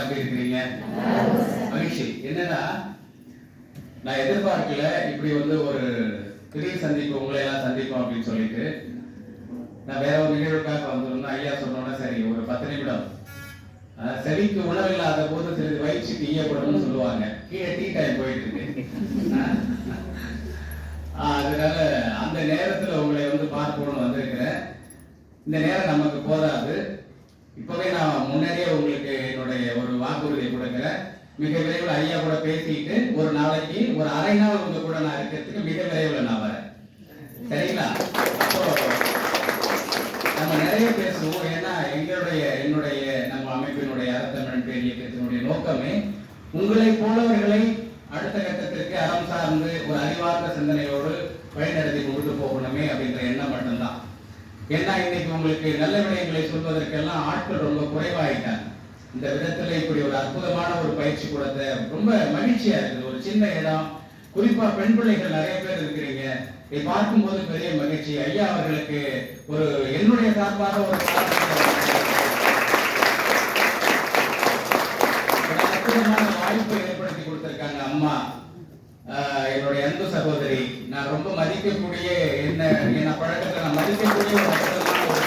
எல்லாம் எப்படி இருக்கிறீங்க? மகிழ்ச்சி. என்னன்னா, நான் எதிர்பார்க்கல இப்படி வந்து ஒரு திடீர் சந்திப்பு, உங்களை எல்லாம் சந்திப்போம் அப்படின்னு சொல்லிட்டு. நான் வேற ஒரு நிகழ்வுக்காக வந்திருந்தேன். ஐயா சொன்னோன்னா சரி ஒரு 10 நிமிடம். செவிக்கு உணவில்லாத போது சிறிது வயிற்றுக்கு ஈயப்படணும்னு சொல்லுவாங்க. கீழே டீ டைம் போயிட்டு இருக்கு. அதனால அந்த நேரத்துல உங்களை வந்து பார்க்கணும்னு வந்திருக்கிறேன். இந்த நேரம் நமக்கு போதாது. இப்பவே நான் முன்னாடியே உங்களுக்கு என்னுடைய ஒரு வாக்குறுதி கொடுக்கிறேன். மிக விரைவில் ஐயா கூட பேசிட்டு ஒரு நாளைக்கு ஒரு அரை நாள் உங்க கூட நான் இருக்கிறதுக்கு மிக விரைவில் நான் வரேன். சரிங்களா? நம்ம நிறைய பேசுவோம். ஏன்னா என்னுடைய நம்ம அமைப்பினுடைய அறத்தமிழன் பேர் இயக்கத்தினுடைய நோக்கமே உங்களை போலவர்களை அடுத்த கட்டத்திற்கு அறம் சார்ந்து ஒரு அறிவார்ந்த சிந்தனையோடு வழிநடத்தி கொண்டு போகணுமே அப்படின்ற எண்ணம் மட்டும்தான். ஏன்னா இன்னைக்கு உங்களுக்கு நல்ல விடயங்களை சொல்வதற்கெல்லாம் ஆட்கள் ரொம்ப குறைவாயிட்டாங்க. இந்த விதத்துல இப்படி ஒரு அற்புதமான ஒரு பயிற்சி கூடத்தை ரொம்ப மகிழ்ச்சியா இருக்குது. ஒரு சின்ன இடம், குறிப்பா பெண் பிள்ளைகள் நிறைய பேர் இருக்கிறீங்க. இதை பார்க்கும்போது பெரிய மகிழ்ச்சி. ஐயா அவர்களுக்கு ஒரு என்னுடைய சார்பாக ஒரு அற்புதமான வாய்ப்பை ஏற்படுத்தி கொடுத்திருக்காங்க அம்மா. என்னுடைய அன்பு சகோதரி, நான் ரொம்ப மதிக்கக்கூடிய என்ன பழக்கத்தை நான் மதிக்கக்கூடிய ஒரு அற்புதமான ஒரு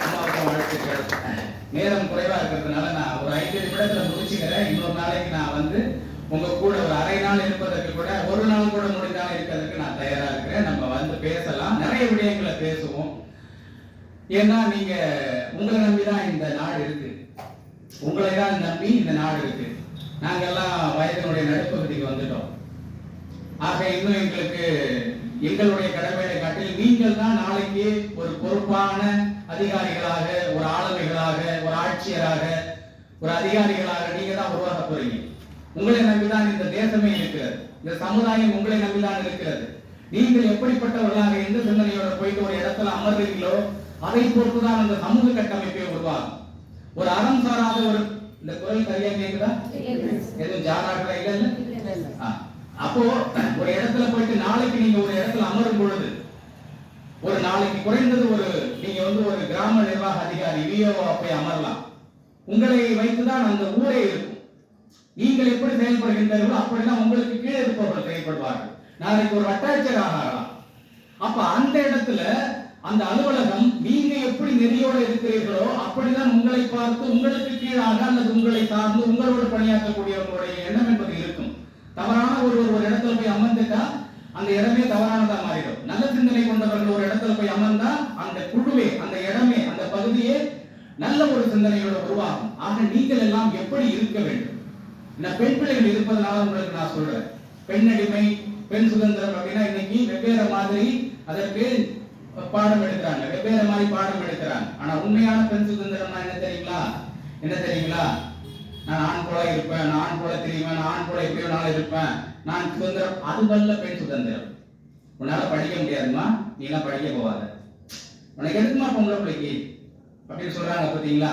அம்மாவுக்கு வாழ்த்துக்கள். நேரம் குறைவா இருக்கிறதுனால நான் ஒரு 5 நிமிடத்துல முடிச்சுக்கிறேன். இன்னொரு நாளைக்கு நான் வந்து உங்க கூட ஒரு அரை நாள் இருப்பதற்கு கூட, ஒரு நாள் கூட முடிந்தாலும் இருக்கிறதுக்கு நான் தயாரா இருக்கிறேன். நம்ம வந்து பேசலாம், நிறைய விடயங்களை பேசுவோம். ஏன்னா நீங்க உங்களை நம்பிதான் இந்த நாடு இருக்கு, உங்களை தான் நம்பி இந்த நாடு இருக்கு. நாங்கெல்லாம் வயதினுடைய நடுப்பகுதிக்கு வந்துட்டோம். ஆக இன்னும் எங்களுடைய கடமையை காட்டில் நீங்கள் தான் நாளைக்கு ஒரு பொறுப்பான அதிகாரிகளாக, ஒரு ஆளுமைகளாக, ஒரு ஆட்சியராக, ஒரு அதிகாரிகளாக நீங்க தான் உருவாக போறீங்க. உங்களை நம்பிதான் இந்த தேசமே இருக்கிறது, இந்த சமுதாயம் உங்களை நம்பிதான் இருக்கிறது. நீங்கள் எப்படிப்பட்டவர்களாக எந்த சிந்தனையோட போயிட்டு ஒரு இடத்துல அமர்றீங்களோ அதை பொறுத்துதான் அந்த சமூக கட்டமைப்பை உருவாகும். ஒரு அறம் சாராத ஒரு, இந்த குரல் சரியா கேக்குதா? எதுவும் ஜாராக இல்ல. அப்போ ஒரு இடத்துல போயிட்டு நாளைக்கு நீங்க ஒரு இடத்துல அமரும் பொழுது, ஒரு நாளைக்கு குறைந்தது நீங்க வந்து ஒரு கிராம நிர்வாக அதிகாரி விஓ போய் அமரலாம். உங்களை வைத்துதான் அந்த ஊரே இருக்கும். நீங்கள் எப்படி செயல்படுகின்றீர்களோ அப்படிதான் உங்களுக்கு கீழே இருப்பவர்கள் செயல்படுவார்கள். நாளைக்கு ஒரு வட்டாட்சியர் ஆகலாம். அப்ப அந்த இடத்துல அந்த அலுவலகம் நீங்க எப்படி நெறியோடு இருக்கிறீர்களோ அப்படிதான் உங்களை பார்த்து உங்களுக்கு கீழாக அல்லது உங்களை சார்ந்து உங்களோடு பணியாற்றக்கூடியவர்களுடைய எண்ணம் என்பது இருக்கும். தவறான ஒரு இடத்துல போய் அமர்ந்துட்டா அந்த இடமே தவறானதா மாறிடும். நல்ல சிந்தனை கொண்டவர்கள் ஒரு இடத்துல போய் அமர்ந்தா அந்த குழுவே, அந்த இடமே, அந்த பகுதியே நல்ல ஒரு சிந்தனையோட உருவாகும். ஆக நீங்கள் எல்லாம் எப்படி இருக்க வேண்டும்? பெண் பிள்ளைகள் இருப்பதனால உங்களுக்கு நான் சொல்றேன். பெண் அடிமை, பெண் சுதந்திரம் அப்படின்னா இன்னைக்கு வெவ்வேறு மாதிரி அதற்கு பாடம் எடுக்கிறாங்க, வெவ்வேறு மாதிரி பாடம் எடுக்கிறாங்க. ஆனா உண்மையான பெண் சுதந்திரம்னா என்ன தெரியுங்களா? நான் ஆண் போல இருப்பேன், நான் ஆண் போல தெரியுவேன், நான் ஆண் போல எப்படி வேணாலும் இருப்பேன், நான் சுதந்திரம். அதுவல்ல பெண் சுதந்திரம். உன்னால படிக்க முடியாதுமா, நீ எல்லாம் படிக்க போவாத, உனக்கு எதுக்குமா பொம்பளை பிள்ளைக்கு அப்படின்னு சொல்றாங்க. பாத்தீங்களா?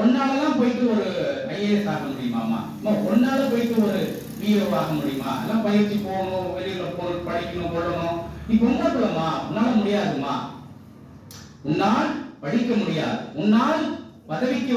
ஒன்னாலதான் போயிட்டு ஒரு ஐஏஎஸ் ஆக முடியுமாமா? ஒன்னால போயிட்டு ஒரு விஓ ஆக முடியுமா? எல்லாம் பயிற்சி போகணும், வெளியில போகணும், படிக்கணும், கொள்ளணும். நீ பொம்பளை பிள்ளைமா, உன்னால முடியாதுமா. உன்னால் படிக்க முடியாது, உன்னால் பதவிக்கு